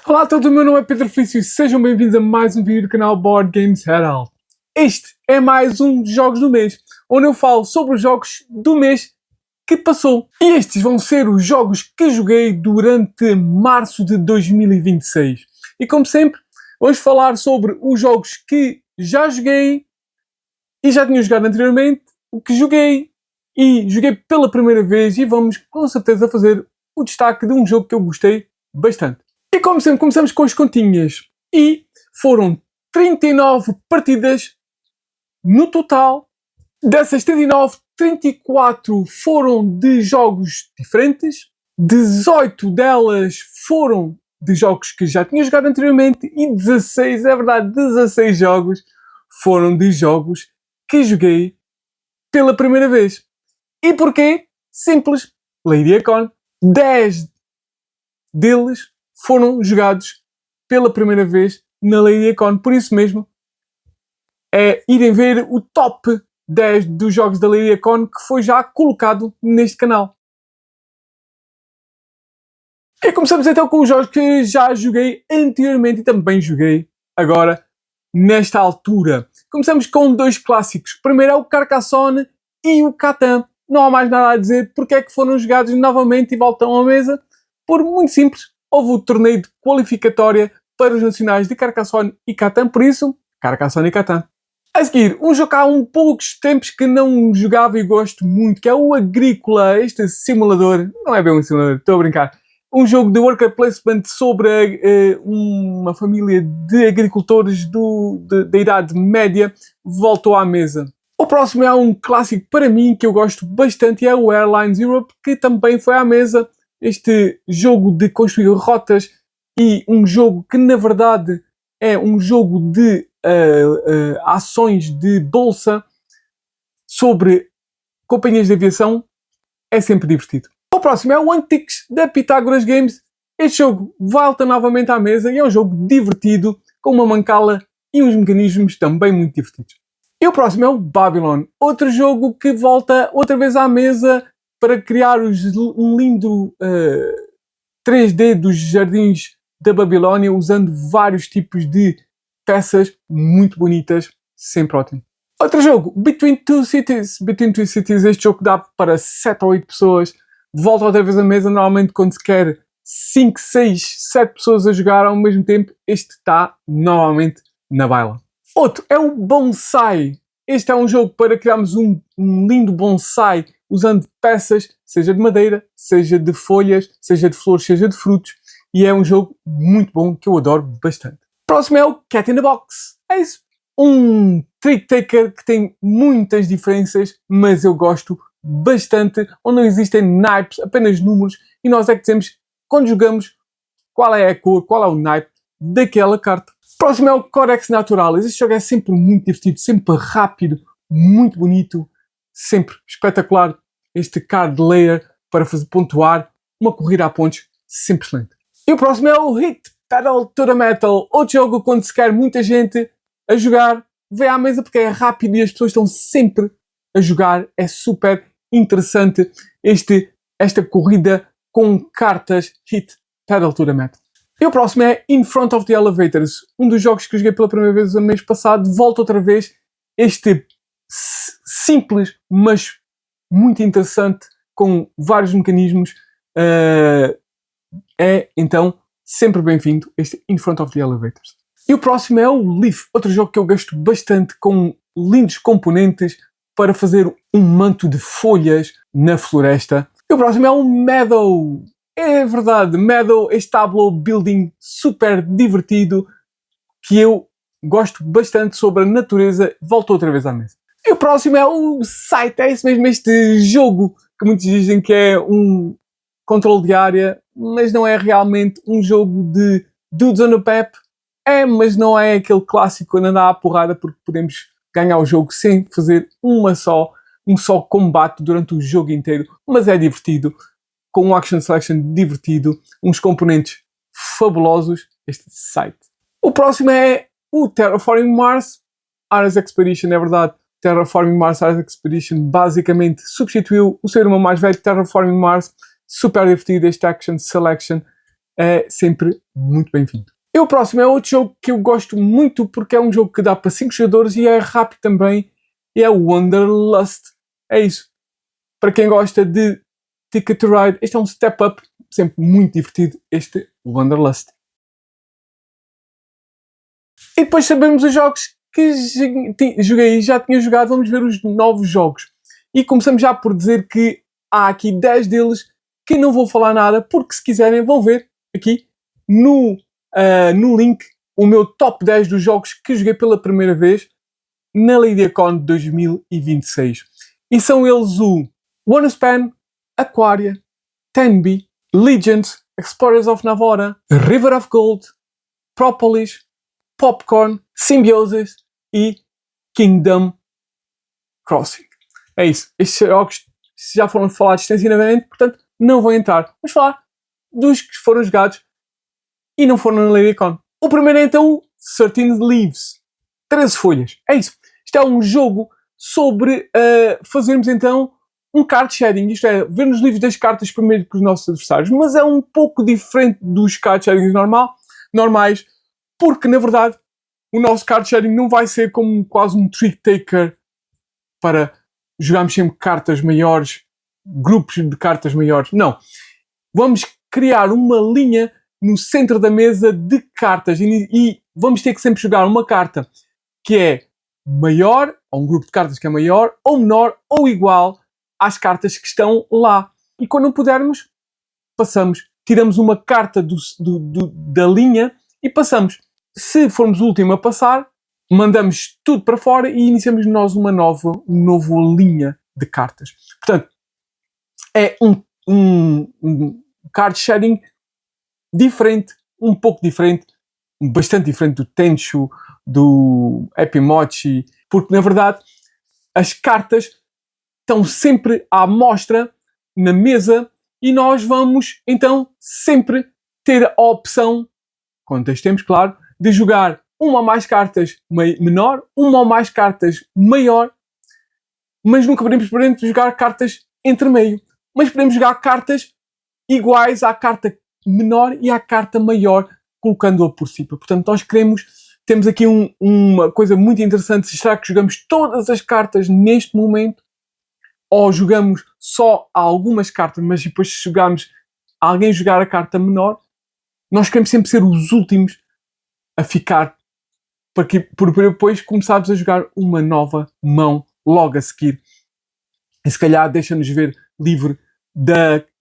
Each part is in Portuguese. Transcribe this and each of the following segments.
Olá a todos, o meu nome é Pedro Felício e sejam bem-vindos a mais um vídeo do canal Board Games Herald. Este é mais um dos jogos do mês, onde eu falo sobre os jogos do mês que passou. E estes vão ser os jogos que joguei durante março de 2026. E como sempre, vamos falar sobre os jogos que já joguei e já tinha jogado anteriormente, o que joguei e joguei pela primeira vez, e vamos com certeza fazer o destaque de um jogo que eu gostei bastante. E como sempre, começamos com as continhas. E foram 39 partidas no total. Dessas 39, 34 foram de jogos diferentes. 18 delas foram de jogos que já tinha jogado anteriormente. E 16, é verdade, 16 jogos foram de jogos que joguei pela primeira vez. E porquê? Simples. Lady Icon. 10 deles foram jogados pela primeira vez na Lady Icon. Por isso mesmo, é irem ver o top 10 dos jogos da Lady Icon que foi já colocado neste canal. E começamos então com os jogos que já joguei anteriormente e também joguei agora nesta altura. Começamos com dois clássicos. O primeiro é o Carcassonne e o Catan. Não há mais nada a dizer porque é que foram jogados novamente e voltam à mesa. Por muito simples. Houve o torneio de qualificatória para os nacionais de Carcassonne e Catan, por isso, Carcassonne e Catan. A seguir, um jogo há poucos tempos que não jogava e gosto muito, que é o Agrícola, este simulador, não é bem um simulador, estou a brincar, um jogo de worker placement sobre uma família de agricultores da Idade Média, voltou à mesa. O próximo é um clássico para mim, que eu gosto bastante, é o Airlines Europe, que também foi à mesa. Este jogo de construir rotas e um jogo que na verdade é um jogo de ações de bolsa sobre companhias de aviação é sempre divertido. O próximo é o Antiques da Pythagoras Games. Este jogo volta novamente à mesa e é um jogo divertido com uma mancala e uns mecanismos também muito divertidos. E o próximo é o Babylon, outro jogo que volta outra vez à mesa para criar um lindo 3D dos jardins da Babilónia, usando vários tipos de peças muito bonitas, sempre ótimo. Outro jogo, Between Two Cities. Between Two Cities, este jogo dá para 7 ou 8 pessoas, volta outra vez à mesa. Normalmente quando se quer 5, 6, 7 pessoas a jogar ao mesmo tempo, este está novamente na baila. Outro é o Bonsai. Este é um jogo para criarmos um lindo bonsai usando peças, seja de madeira, seja de folhas, seja de flores, seja de frutos. E é um jogo muito bom que eu adoro bastante. Próximo é o Cat in the Box. É isso. Um trick-taker que tem muitas diferenças, mas eu gosto bastante. Onde não existem naipes, apenas números. E nós é que dizemos, quando jogamos, qual é a cor, qual é o naipe daquela carta. Próximo é o Codex Naturalis. Este jogo é sempre muito divertido, sempre rápido, muito bonito, sempre espetacular. Este card layer para fazer pontuar, uma corrida a pontos, sempre excelente. E o próximo é o Hit Pedal to the Metal. Outro jogo quando se quer muita gente a jogar, vem à mesa porque é rápido e as pessoas estão sempre a jogar. É super interessante esta corrida com cartas Hit Pedal to the Metal. E o próximo é In Front of the Elevators, um dos jogos que eu joguei pela primeira vez no mês passado. Volta outra vez, este simples, mas muito interessante, com vários mecanismos. É, então, sempre bem-vindo este In Front of the Elevators. E o próximo é o Leaf, outro jogo que eu gosto bastante, com lindos componentes para fazer um manto de folhas na floresta. E o próximo é o Meadow. É verdade, Meadow, este tableau building super divertido que eu gosto bastante sobre a natureza, volta outra vez à mesa. E o próximo é o Site, é esse mesmo, este jogo que muitos dizem que é um controle de área, mas não é realmente um jogo de dudes on a pep. É, mas não é aquele clássico quando anda à porrada, porque podemos ganhar o jogo sem fazer um só combate durante o jogo inteiro, mas é divertido. Com um action selection divertido, uns componentes fabulosos, este site. O próximo é o Terraforming Mars, Ares Expedition, é verdade. Terraforming Mars, Ares Expedition basicamente substituiu o seu irmão mais velho, Terraforming Mars. Super divertido este action selection. é sempre muito bem-vindo. E o próximo é outro jogo que eu gosto muito porque é um jogo que dá para 5 jogadores e é rápido também, e é o Wanderlust. É isso. Para quem gosta de Ticket to Ride, este é um step-up, sempre muito divertido, este Wanderlust. E depois sabemos os jogos que joguei e já tinha jogado, vamos ver os novos jogos. E começamos já por dizer que há aqui 10 deles que não vou falar nada, porque se quiserem vão ver aqui no link o meu top 10 dos jogos que joguei pela primeira vez na LadiaCon 2026. E são eles o OneSpan, Aquaria, Tenby, Legends, Explorers of Navora, River of Gold, Propolis, Popcorn, Symbiosis e Kingdom Crossing. É isso. Estes jogos já foram falados extensivamente, portanto não vou entrar. Vamos falar dos que foram jogados e não foram na LadiaCon. O primeiro é então o 13 Leaves. 13 folhas. É isso. Isto é um jogo sobre fazermos então um card sharing. Isto é, ver nos livros das cartas primeiro que os nossos adversários. Mas é um pouco diferente dos card sharing normais, porque na verdade o nosso card sharing não vai ser como quase um trick taker para jogarmos sempre cartas maiores, grupos de cartas maiores. Não. Vamos criar uma linha no centro da mesa de cartas e vamos ter que sempre jogar uma carta que é maior, ou um grupo de cartas que é maior, ou menor, ou igual às cartas que estão lá. E quando não pudermos, passamos. Tiramos uma carta da linha e passamos. Se formos o último a passar, mandamos tudo para fora e iniciamos nós uma nova linha de cartas. Portanto, é um card sharing diferente, um pouco diferente, bastante diferente do Tenchu, do Epimochi, porque na verdade as cartas estão sempre à mostra na mesa e nós vamos então sempre ter a opção, quantas temos, claro, de jogar uma ou mais cartas menor, uma ou mais cartas maior, mas nunca podemos jogar cartas entre meio. Mas podemos jogar cartas iguais à carta menor e à carta maior, colocando-a por cima. Portanto, nós temos aqui uma coisa muito interessante. Será que jogamos todas as cartas neste momento? Ou jogamos só algumas cartas, mas depois se alguém jogar a carta menor, nós queremos sempre ser os últimos a ficar, porque depois começarmos a jogar uma nova mão logo a seguir. E se calhar deixa-nos ver livre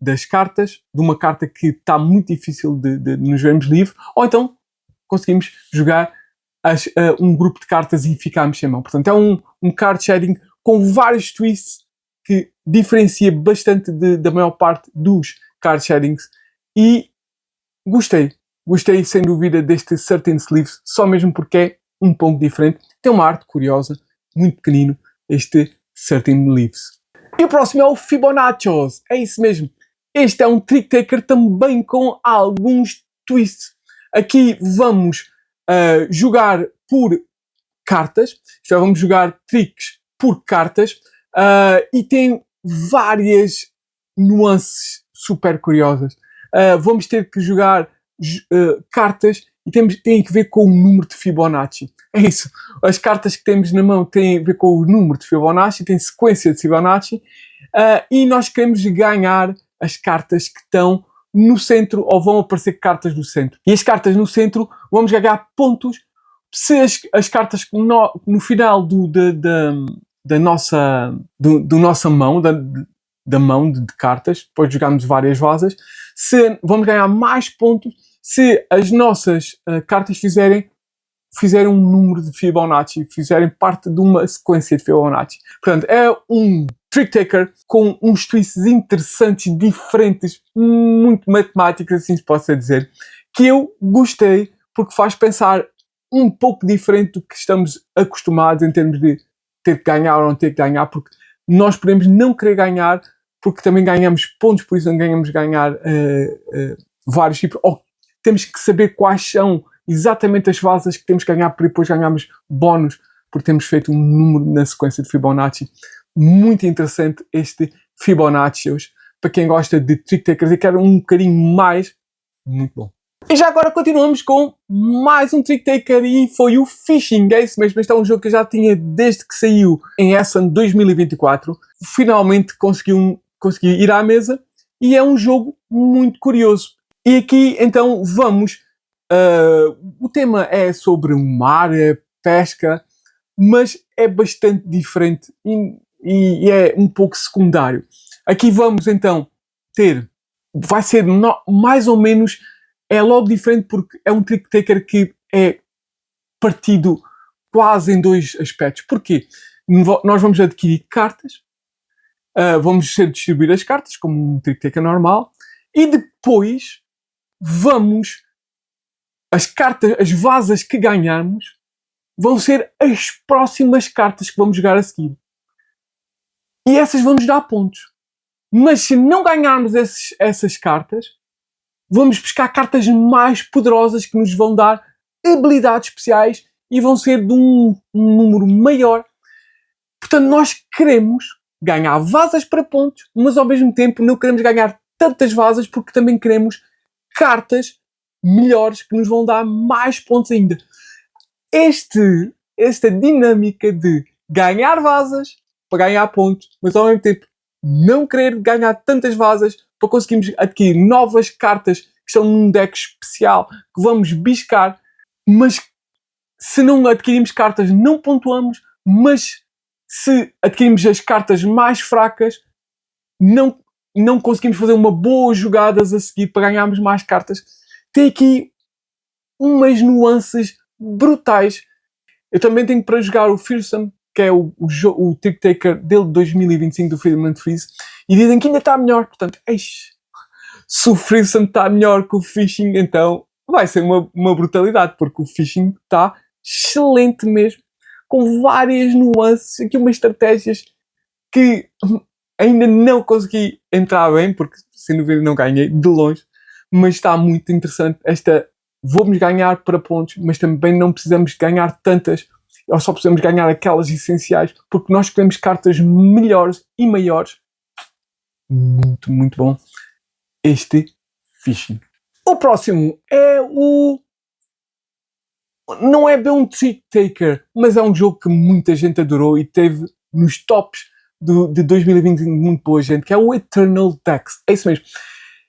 das cartas, de uma carta que está muito difícil de nos vermos livre, ou então conseguimos jogar um grupo de cartas e ficarmos sem mão. Portanto, é um card sharing com vários twists que diferencia bastante da maior parte dos card sharings e gostei sem dúvida deste 13 Leaves, só mesmo porque é um pouco diferente. Tem uma arte curiosa, muito pequenino, este 13 Leaves. E o próximo é o Fibonaccios. É isso mesmo. Este é um trick taker também com alguns twists. Aqui vamos jogar por cartas. Isto é, vamos jogar tricks por cartas. E tem várias nuances super curiosas. Vamos ter que jogar cartas e tem que ver com o número de Fibonacci. É isso. As cartas que temos na mão têm a ver com o número de Fibonacci, tem sequência de Fibonacci, e nós queremos ganhar as cartas que estão no centro, ou vão aparecer cartas no centro. E as cartas no centro vamos ganhar pontos se as cartas que no final da nossa mão, da mão de cartas, depois jogamos várias vasas, vamos ganhar mais pontos se as nossas cartas fizerem um número de Fibonacci, fizerem parte de uma sequência de Fibonacci. Portanto, é um trick taker com uns twists interessantes, diferentes, muito matemáticos, assim se possa dizer, que eu gostei porque faz pensar um pouco diferente do que estamos acostumados em termos de ter que ganhar ou não ter que ganhar, porque nós podemos não querer ganhar porque também ganhamos pontos, por isso não ganhamos ganhar vários tipos, ou temos que saber quais são exatamente as vasas que temos que ganhar para depois ganharmos bónus, porque temos feito um número na sequência de Fibonacci. Muito interessante este Fibonacci, para quem gosta de trick takers e quer um bocadinho mais muito bom. E já agora continuamos com mais um Trick Taker e foi o Fishing. É isso mesmo, este é um jogo que eu já tinha desde que saiu em Essen 2024. Finalmente consegui ir à mesa e é um jogo muito curioso. E aqui então vamos... o tema é sobre o mar, é pesca, mas é bastante diferente e é um pouco secundário. Aqui vamos então ter... Vai ser mais ou menos... É logo diferente porque é um Trick Taker que é partido quase em dois aspectos. Porquê? Nós vamos adquirir cartas, vamos distribuir as cartas como um Trick Taker normal e depois vamos... as vasas que ganharmos vão ser as próximas cartas que vamos jogar a seguir. E essas vão nos dar pontos. Mas se não ganharmos essas cartas, vamos buscar cartas mais poderosas que nos vão dar habilidades especiais e vão ser de um número maior. Portanto, nós queremos ganhar vasas para pontos, mas ao mesmo tempo não queremos ganhar tantas vasas porque também queremos cartas melhores que nos vão dar mais pontos ainda. Esta dinâmica de ganhar vasas para ganhar pontos, mas ao mesmo tempo não querer ganhar tantas vasas para conseguirmos adquirir novas cartas que estão num deck especial que vamos biscar, mas se não adquirimos cartas não pontuamos, mas se adquirimos as cartas mais fracas não conseguimos fazer uma boa jogadas a seguir para ganharmos mais cartas. Tem aqui umas nuances brutais. Eu também tenho para jogar o Fearsome, que é o Trick Taker dele de 2025 do Freedom and Freeze, e dizem que ainda está melhor. Portanto, se o Fearsome está melhor que o Fishing, então vai ser uma brutalidade, porque o Fishing está excelente mesmo, com várias nuances, aqui umas estratégias que ainda não consegui entrar bem, porque sem dúvida não ganhei de longe, mas está muito interessante. Vamos ganhar para pontos, mas também não precisamos ganhar tantas, ou só precisamos ganhar aquelas essenciais, porque nós queremos cartas melhores e maiores. Muito, muito bom este Fishing. O próximo é não é bem um Trick Taker, mas é um jogo que muita gente adorou e teve nos tops de 2020 muito boa gente, que é o Eternal Decks. É isso mesmo.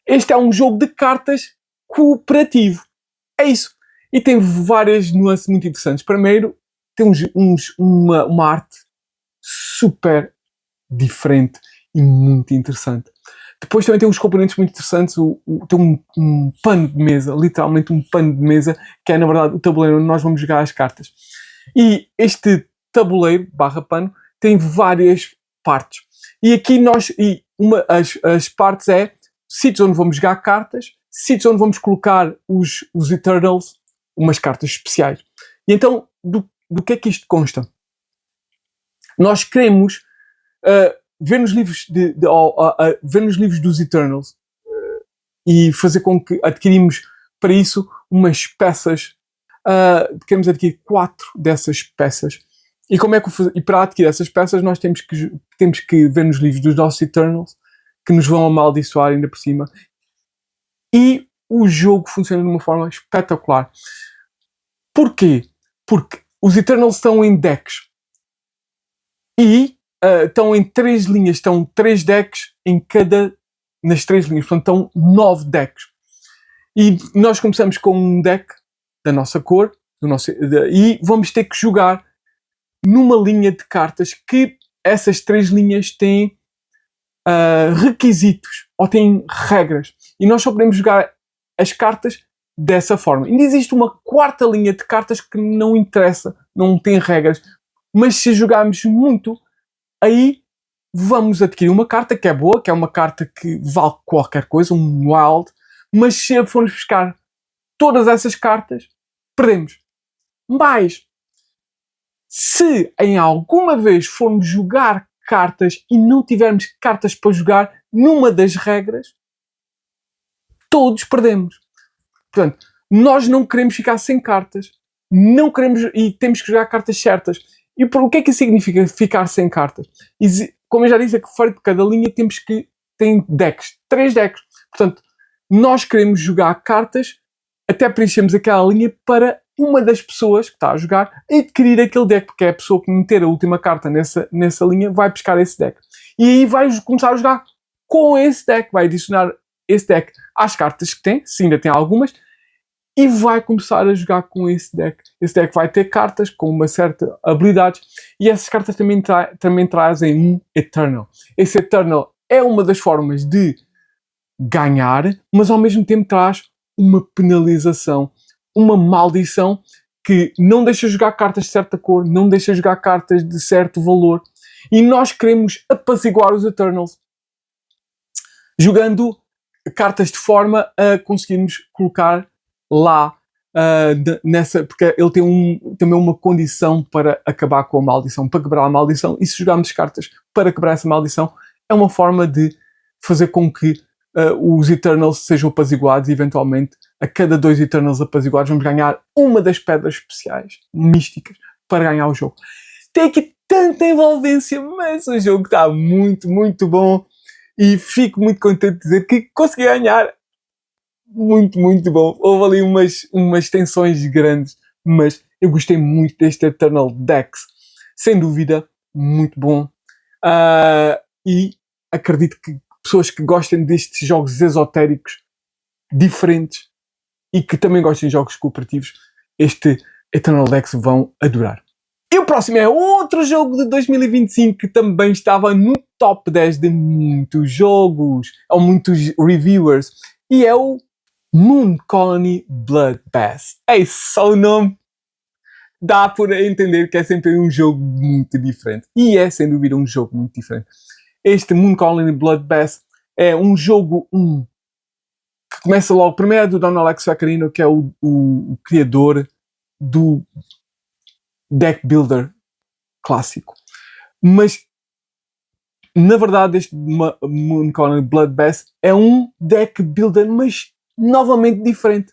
Este é um jogo de cartas cooperativo. É isso. E tem várias nuances muito interessantes. Primeiro, tem uma arte super diferente e muito interessante. Depois também tem uns componentes muito interessantes. Tem um pano de mesa, literalmente um pano de mesa, que é na verdade o tabuleiro onde nós vamos jogar as cartas. E este tabuleiro, /pano, tem várias partes. E aqui as partes é sítios onde vamos jogar cartas, sítios onde vamos colocar os Eternals, umas cartas especiais. E então, do que é que isto consta? Nós queremos ver nos livros ver nos livros dos Eternals e fazer com que adquirimos para isso umas peças. Queremos adquirir 4 dessas peças. E como é que e para adquirir essas peças nós temos que ver nos livros dos nossos Eternals, que nos vão amaldiçoar ainda por cima. E o jogo funciona de uma forma espetacular. Porquê? Porque os Eternals estão em decks. E estão em 3 linhas. Estão 3 decks nas 3 linhas. Portanto, estão 9 decks. E nós começamos com um deck da nossa cor. E vamos ter que jogar numa linha de cartas que essas 3 linhas têm requisitos ou têm regras. E nós só podemos jogar as cartas dessa forma. Ainda existe uma 4ª linha de cartas que não interessa, não tem regras. Mas se jogarmos muito, aí vamos adquirir uma carta que é boa, que é uma carta que vale qualquer coisa, um wild. Mas se formos buscar todas essas cartas, perdemos. Mas se em alguma vez formos jogar cartas e não tivermos cartas para jogar numa das regras, todos perdemos. Portanto, nós não queremos ficar sem cartas. Não queremos, e temos que jogar cartas certas. E o que é que significa ficar sem cartas? Como eu já disse, é que fora de cada linha tem decks. 3 decks. Portanto, nós queremos jogar cartas, até preenchemos aquela linha para uma das pessoas que está a jogar adquirir aquele deck, porque é a pessoa que meter a última carta nessa linha vai pescar esse deck. E aí vai começar a jogar com esse deck, vai adicionar esse deck às cartas que tem, se ainda tem algumas, e vai começar a jogar com esse deck. Esse deck vai ter cartas com uma certa habilidade, e essas cartas também trazem um Eternal. Esse Eternal é uma das formas de ganhar, mas ao mesmo tempo traz uma penalização, uma maldição que não deixa jogar cartas de certa cor, não deixa jogar cartas de certo valor, e nós queremos apaziguar os Eternals jogando cartas de forma a conseguirmos colocar lá nessa, porque ele tem também uma condição para acabar com a maldição, para quebrar a maldição, e se jogarmos cartas para quebrar essa maldição, é uma forma de fazer com que os Eternals sejam apaziguados, e eventualmente a cada 2 Eternals apaziguados vamos ganhar uma das pedras especiais, místicas, para ganhar o jogo. Tem aqui tanta envolvência, mas o jogo está muito, muito bom, e fico muito contente de dizer que consegui ganhar. Muito, muito bom. Houve ali umas tensões grandes, mas eu gostei muito deste Eternal Dex. Sem dúvida, muito bom. E acredito que pessoas que gostem destes jogos esotéricos, diferentes, e que também gostem de jogos cooperativos, este Eternal Dex vão adorar. E o próximo é outro jogo de 2025 que também estava no top 10 de muitos jogos, ou muitos reviewers, e é o Moon Colony Bloodbath. É só o nome. Dá por entender que é sempre um jogo muito diferente. E é, sem dúvida, um jogo muito diferente. Este Moon Colony Bloodbath é um jogo que começa logo. Primeiro é do Don Alex Vaccarino, que é o criador do deck builder clássico. Mas, na verdade, este Moon Colony Bloodbath é um deck builder, mas novamente diferente.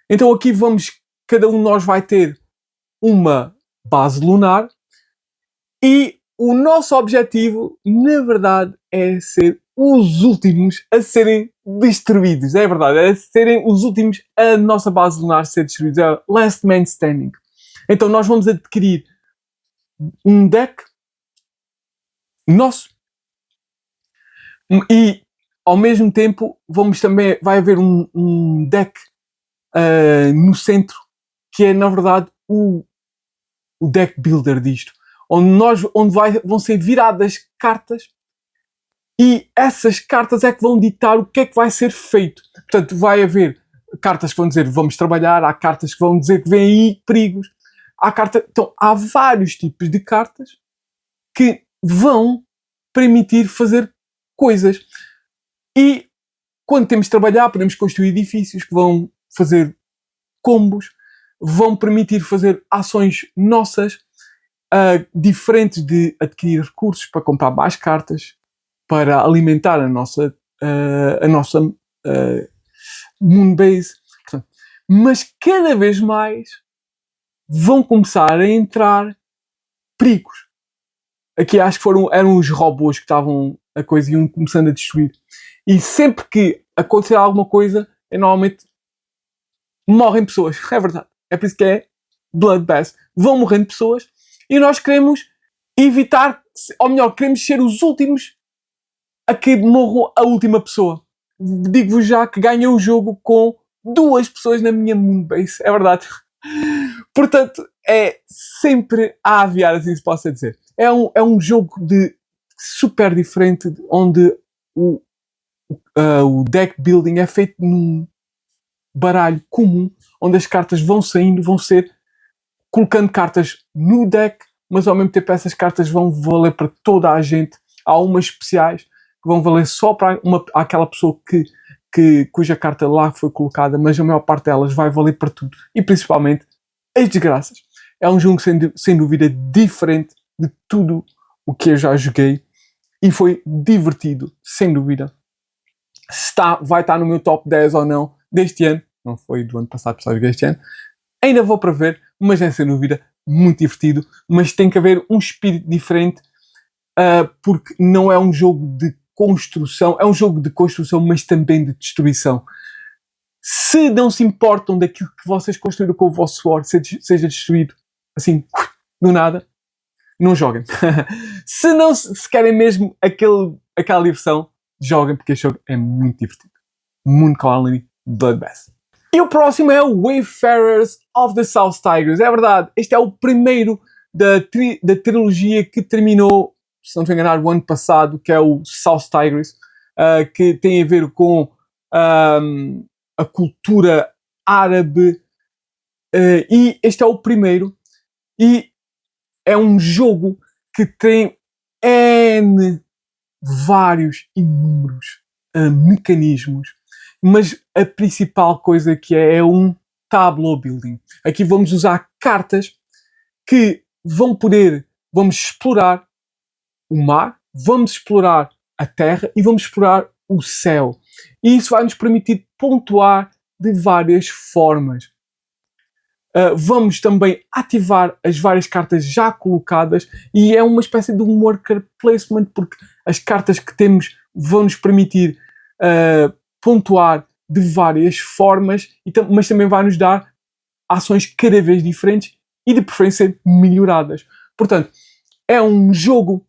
Então aqui cada um de nós vai ter uma base lunar, e o nosso objetivo, na verdade, é ser os últimos a serem destruídos. É verdade, é serem os últimos a nossa base lunar ser destruída. É Last Man Standing. Então nós vamos adquirir um deck nosso, e ao mesmo tempo vai haver um deck no centro, que é na verdade o deck builder disto, onde vão ser viradas cartas, e essas cartas é que vão ditar o que é que vai ser feito. Portanto, vai haver cartas que vão dizer vamos trabalhar, há cartas que vão dizer que vêm aí perigos, então há vários tipos de cartas que vão permitir fazer coisas. E quando temos de trabalhar, podemos construir edifícios que vão fazer combos, vão permitir fazer ações nossas, diferentes, de adquirir recursos para comprar mais cartas, para alimentar a nossa Moonbase. Mas cada vez mais vão começar a entrar perigos. Aqui acho que eram os robôs que estavam a coisa, iam começando a destruir. E sempre que acontecer alguma coisa, normalmente morrem pessoas. É verdade. É por isso que é Bloodbath. Vão morrendo pessoas, e nós queremos evitar, ou melhor, queremos ser os últimos a que morram a última pessoa. Digo-vos já que ganhei o jogo com 2 pessoas na minha Moonbase. É verdade. Portanto, é sempre a aviar, assim se possa dizer. É um jogo super diferente, onde o deck building é feito num baralho comum, onde as cartas vão saindo, vão ser colocando cartas no deck, mas ao mesmo tempo essas cartas vão valer para toda a gente. Há umas especiais que vão valer só para aquela pessoa cuja carta lá foi colocada, mas a maior parte delas vai valer para tudo, e principalmente as desgraças. É um jogo sem dúvida diferente de tudo o que eu já joguei, e foi divertido, sem dúvida. Vai estar no meu top 10 ou não deste ano, não foi do ano passado, só deste ano, ainda vou para ver, mas é sem dúvida muito divertido. Mas tem que haver um espírito diferente, porque não é um jogo de construção, é um jogo de construção, mas também de destruição. Se não se importam daquilo que vocês construíram com o vosso suor seja destruído, assim, do nada, não joguem. Se não se querem mesmo aquela diversão, joguem, porque este jogo é muito divertido. Moon Colony Bloodbath. E o próximo é o Wayfarers of the South Tigers. É verdade, este é o primeiro da trilogia que terminou, se não estou enganado, o ano passado, que é o South Tigers, que tem a ver com a cultura árabe. E este é o primeiro. E é um jogo que tem vários, inúmeros mecanismos, mas a principal coisa que é um tableau building. Aqui vamos usar cartas que vamos explorar o mar, vamos explorar a terra e vamos explorar o céu. E isso vai nos permitir pontuar de várias formas. Vamos também ativar as várias cartas já colocadas e é uma espécie de um worker placement, porque as cartas que temos vão nos permitir pontuar de várias formas, mas também vai nos dar ações cada vez diferentes e de preferência melhoradas. Portanto, é um jogo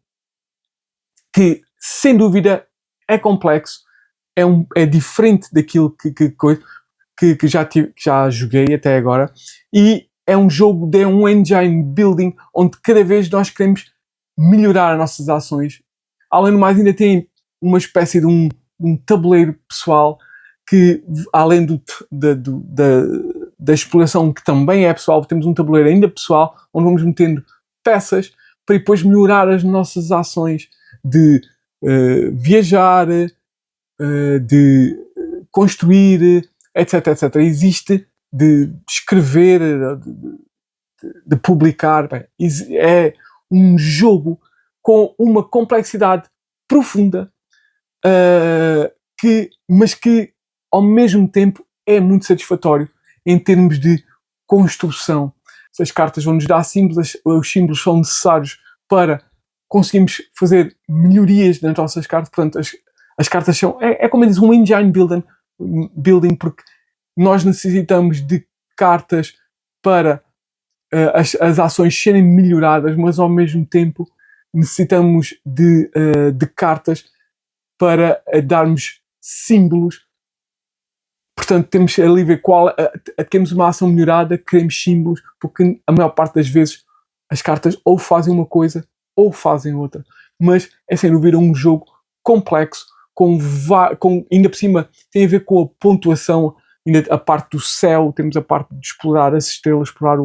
que, sem dúvida, é complexo, é diferente daquilo que já joguei até agora, e é um jogo de um engine building onde cada vez nós queremos melhorar as nossas ações. Além do mais, ainda tem uma espécie de um tabuleiro pessoal que, além da exploração que também é pessoal, temos um tabuleiro ainda pessoal onde vamos metendo peças para depois melhorar as nossas ações de viajar, de construir, etc, etc. Existe de escrever, de publicar. Bem, é um jogo com uma complexidade profunda, mas que ao mesmo tempo é muito satisfatório em termos de construção. As cartas vão nos dar símbolos, os símbolos são necessários para conseguirmos fazer melhorias nas nossas cartas. Portanto, as cartas são, como diz, um engine building, porque nós necessitamos de cartas para as ações serem melhoradas, mas ao mesmo tempo necessitamos de cartas para darmos símbolos. Portanto, temos ali ver qual queremos uma ação melhorada, queremos símbolos, porque a maior parte das vezes as cartas ou fazem uma coisa ou fazem outra. Mas é sem dúvida um jogo complexo, ainda por cima tem a ver com a pontuação, ainda a parte do céu, temos a parte de explorar as estrelas, explorar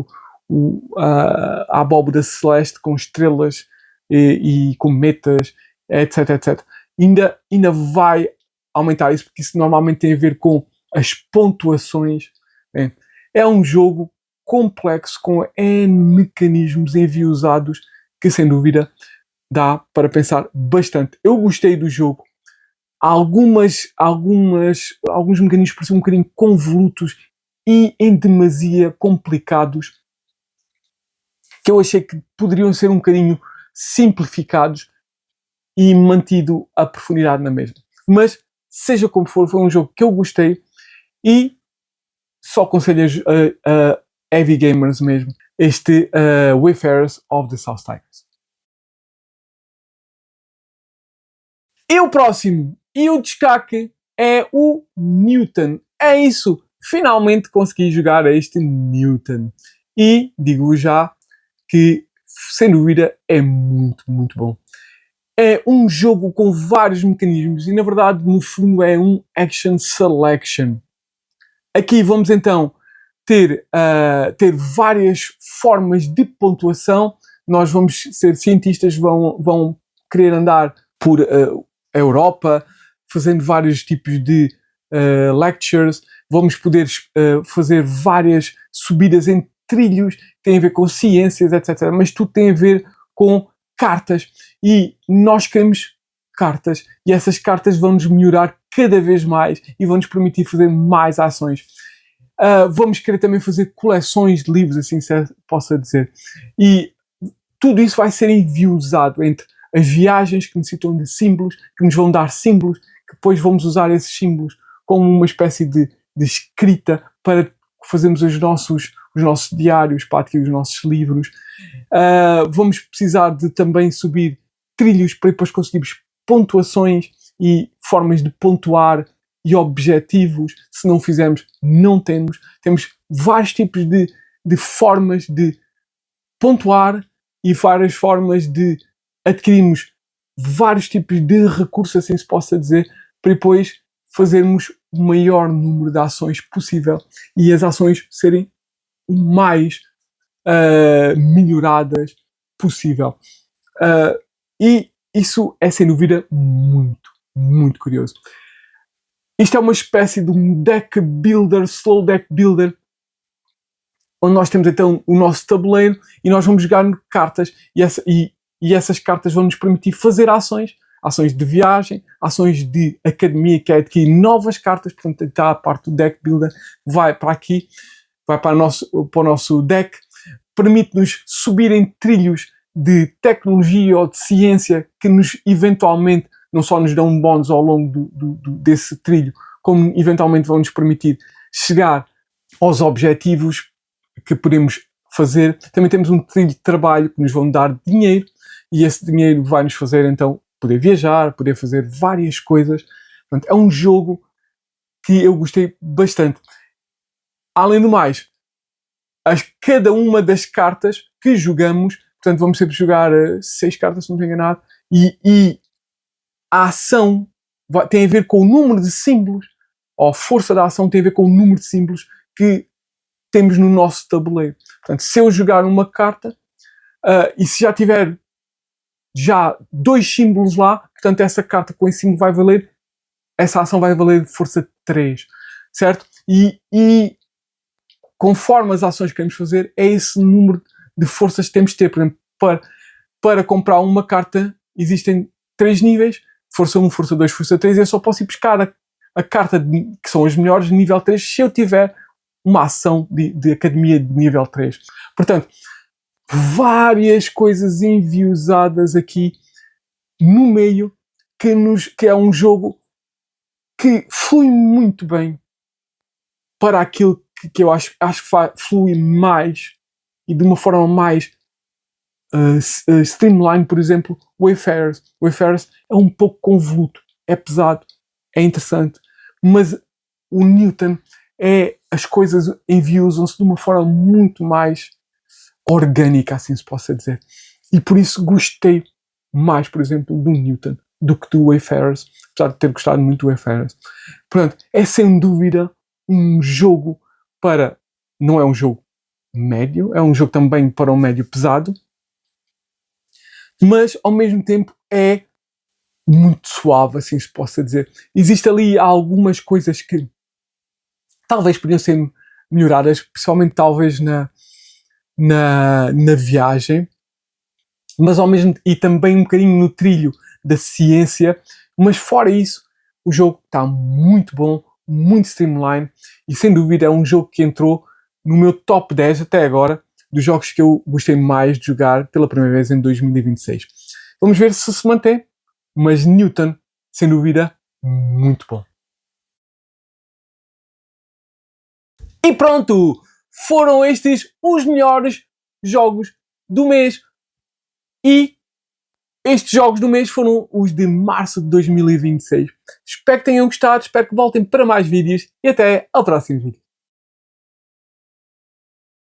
a abóbora celeste com estrelas e cometas, etc, etc. Ainda vai aumentar isso, porque isso normalmente tem a ver com as pontuações. É um jogo complexo com N mecanismos enviosados que, sem dúvida, dá para pensar bastante. Eu gostei do jogo. Alguns mecanismos parecem um bocadinho convolutos e em demasia complicados, que eu achei que poderiam ser um bocadinho simplificados e mantido a profundidade na mesma. Mas, seja como for, foi um jogo que eu gostei e só aconselho a heavy gamers mesmo, este Wayfarers of the South Tigers. E o próximo, e o destaque, é o Newton. É isso, finalmente consegui jogar este Newton. E digo já que, sem dúvida, é muito, muito bom. É um jogo com vários mecanismos e, na verdade, no fundo é um action selection. Aqui vamos então ter várias formas de pontuação. Nós vamos ser cientistas, vão querer andar por a Europa, fazendo vários tipos de lectures. Vamos poder fazer várias subidas em trilhos, tem a ver com ciências, etc. Mas tudo tem a ver com cartas. E nós queremos cartas. E essas cartas vão nos melhorar cada vez mais e vão nos permitir fazer mais ações. Vamos querer também fazer coleções de livros, assim se possa dizer. E tudo isso vai ser enviosado entre as viagens que necessitam de símbolos, que nos vão dar símbolos, que depois vamos usar esses símbolos como uma espécie de escrita para fazermos os nossos diários, para adquirir os nossos livros. Vamos precisar de também subir trilhos para depois conseguirmos pontuações e formas de pontuar e objetivos. Se não fizermos, não temos. Temos vários tipos de formas de pontuar e várias formas de adquirirmos vários tipos de recursos, assim se possa dizer, para depois fazermos o maior número de ações possível e as ações serem o mais melhoradas possível. E isso é, sem dúvida, muito, muito curioso. Isto é uma espécie de um deck builder, slow deck builder, onde nós temos então o nosso tabuleiro e nós vamos jogar cartas e essas cartas vão nos permitir fazer ações de viagem, ações de academia, que é adquirir novas cartas. Portanto, está a parte do deck builder, vai para aqui, vai para o nosso deck, permite-nos subir em trilhos de tecnologia ou de ciência que nos eventualmente não só nos dão um bónus ao longo desse trilho, como eventualmente vão nos permitir chegar aos objetivos que podemos fazer. Também temos um trilho de trabalho que nos vão dar dinheiro e esse dinheiro vai nos fazer então poder viajar, poder fazer várias coisas. Portanto, é um jogo que eu gostei bastante. Além do mais, cada uma das cartas que jogamos, portanto vamos sempre jogar 6 cartas, se não estou enganado, e a ação tem a ver com o número de símbolos, ou a força da ação tem a ver com o número de símbolos que temos no nosso tabuleiro. Portanto, se eu jogar uma carta e se já tiver 2 símbolos lá, portanto essa carta com esse símbolo vai valer, essa ação vai valer força 3, certo? E conforme as ações que queremos fazer, é esse número de forças que temos de ter. Por exemplo, para comprar uma carta existem 3 níveis, força 1, força 2, força 3, e eu só posso ir buscar a carta que são as melhores de nível 3 se eu tiver uma ação de academia de nível 3. Portanto, várias coisas enviosadas aqui no meio, que é um jogo que flui muito bem para aquilo que eu acho que flui mais e de uma forma mais streamline. Por exemplo, Wayfarers. Wayfarers é um pouco convoluto, é pesado, é interessante, mas o Newton as coisas enviosam-se de uma forma muito mais orgânica, assim se possa dizer. E por isso gostei mais, por exemplo, do Newton do que do Wayfarers, apesar de ter gostado muito do Wayfarers. Portanto, é sem dúvida um jogo não é um jogo médio, é um jogo também para um médio pesado, mas ao mesmo tempo é muito suave, assim se possa dizer. Existem ali algumas coisas que talvez podiam ser melhoradas, principalmente talvez na viagem, mas ao mesmo e também um bocadinho no trilho da ciência, mas fora isso, o jogo está muito bom, muito streamline, e sem dúvida é um jogo que entrou no meu top 10 até agora, dos jogos que eu gostei mais de jogar pela primeira vez em 2026. Vamos ver se mantém, mas Newton, sem dúvida, muito bom. E pronto! Foram estes os melhores jogos do mês. E estes jogos do mês foram os de março de 2026. Espero que tenham gostado, espero que voltem para mais vídeos e até ao próximo vídeo.